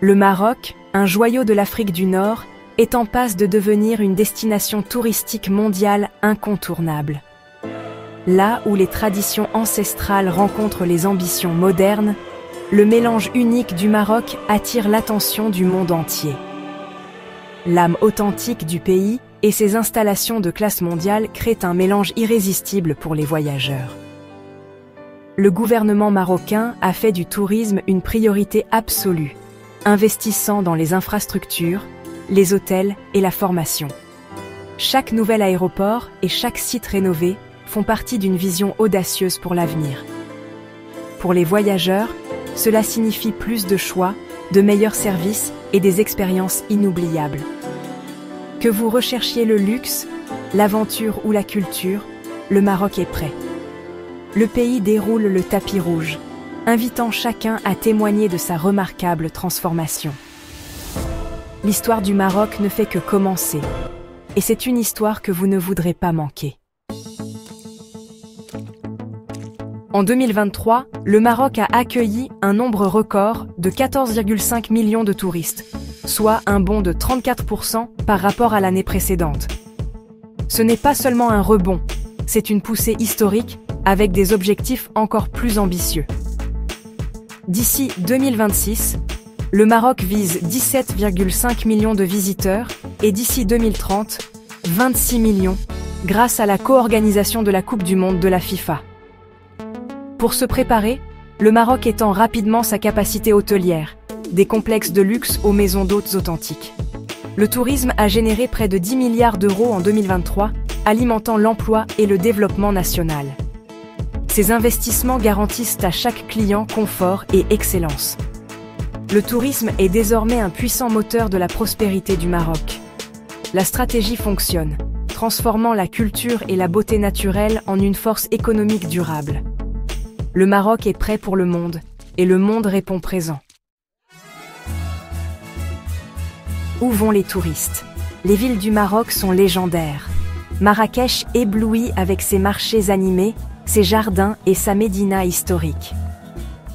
Le Maroc, un joyau de l'Afrique du Nord, est en passe de devenir une destination touristique mondiale incontournable. Là où les traditions ancestrales rencontrent les ambitions modernes, le mélange unique du Maroc attire l'attention du monde entier. L'âme authentique du pays et ses installations de classe mondiale créent un mélange irrésistible pour les voyageurs. Le gouvernement marocain a fait du tourisme une priorité absolue, investissant dans les infrastructures, les hôtels et la formation. Chaque nouvel aéroport et chaque site rénové font partie d'une vision audacieuse pour l'avenir. Pour les voyageurs, cela signifie plus de choix, de meilleurs services et des expériences inoubliables. Que vous recherchiez le luxe, l'aventure ou la culture, le Maroc est prêt. Le pays déroule le tapis rouge, invitant chacun à témoigner de sa remarquable transformation. L'histoire du Maroc ne fait que commencer, et c'est une histoire que vous ne voudrez pas manquer. En 2023, le Maroc a accueilli un nombre record de 14,5 millions de touristes, soit un bond de 34% par rapport à l'année précédente. Ce n'est pas seulement un rebond, c'est une poussée historique avec des objectifs encore plus ambitieux. D'ici 2026, le Maroc vise 17,5 millions de visiteurs et d'ici 2030, 26 millions grâce à la co-organisation de la Coupe du Monde de la FIFA. Pour se préparer, le Maroc étend rapidement sa capacité hôtelière, des complexes de luxe aux maisons d'hôtes authentiques. Le tourisme a généré près de 10 milliards d'euros en 2023, alimentant l'emploi et le développement national. Ces investissements garantissent à chaque client confort et excellence. Le tourisme est désormais un puissant moteur de la prospérité du Maroc. La stratégie fonctionne, transformant la culture et la beauté naturelle en une force économique durable. Le Maroc est prêt pour le monde, et le monde répond présent. Où vont les touristes? Les villes du Maroc sont légendaires. Marrakech éblouit avec ses marchés animés, ses jardins et sa médina historique.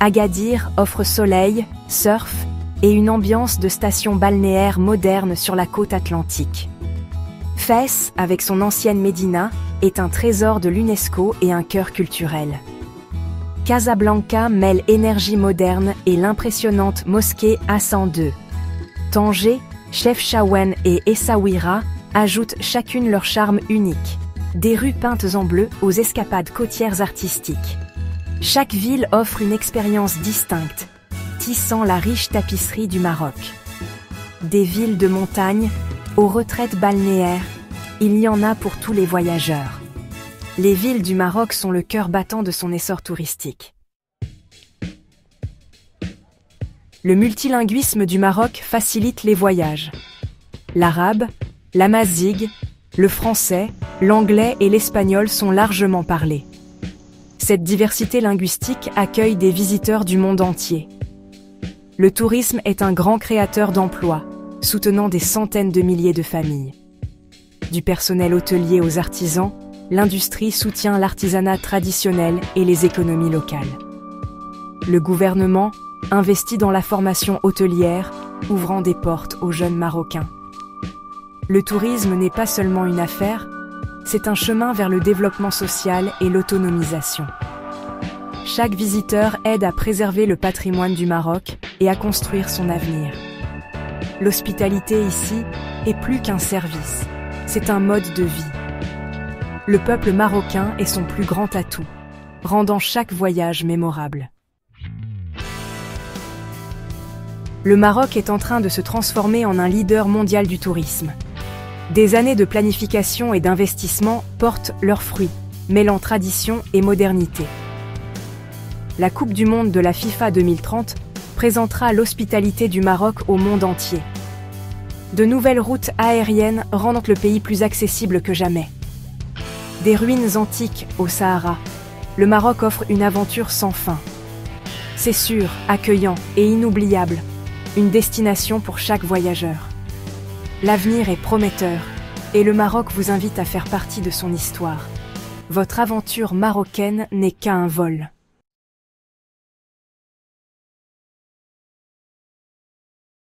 Agadir offre soleil, surf et une ambiance de station balnéaire moderne sur la côte atlantique. Fès, avec son ancienne médina, est un trésor de l'UNESCO et un cœur culturel. Casablanca mêle énergie moderne et l'impressionnante mosquée Hassan II. Tanger, Chefchaouen et Essaouira ajoutent chacune leur charme unique. Des rues peintes en bleu aux escapades côtières artistiques. Chaque ville offre une expérience distincte, tissant la riche tapisserie du Maroc. Des villes de montagne aux retraites balnéaires, il y en a pour tous les voyageurs. Les villes du Maroc sont le cœur battant de son essor touristique. Le multilinguisme du Maroc facilite les voyages. L'arabe, l'amazigh, le français, l'anglais et l'espagnol sont largement parlés. Cette diversité linguistique accueille des visiteurs du monde entier. Le tourisme est un grand créateur d'emplois, soutenant des centaines de milliers de familles. Du personnel hôtelier aux artisans, l'industrie soutient l'artisanat traditionnel et les économies locales. Le gouvernement investit dans la formation hôtelière, ouvrant des portes aux jeunes Marocains. Le tourisme n'est pas seulement une affaire, c'est un chemin vers le développement social et l'autonomisation. Chaque visiteur aide à préserver le patrimoine du Maroc et à construire son avenir. L'hospitalité ici est plus qu'un service, c'est un mode de vie. Le peuple marocain est son plus grand atout, rendant chaque voyage mémorable. Le Maroc est en train de se transformer en un leader mondial du tourisme. Des années de planification et d'investissement portent leurs fruits, mêlant tradition et modernité. La Coupe du Monde de la FIFA 2030 présentera l'hospitalité du Maroc au monde entier. De nouvelles routes aériennes rendent le pays plus accessible que jamais. Des ruines antiques au Sahara, le Maroc offre une aventure sans fin. C'est sûr, accueillant et inoubliable, une destination pour chaque voyageur. L'avenir est prometteur et le Maroc vous invite à faire partie de son histoire. Votre aventure marocaine n'est qu'un vol.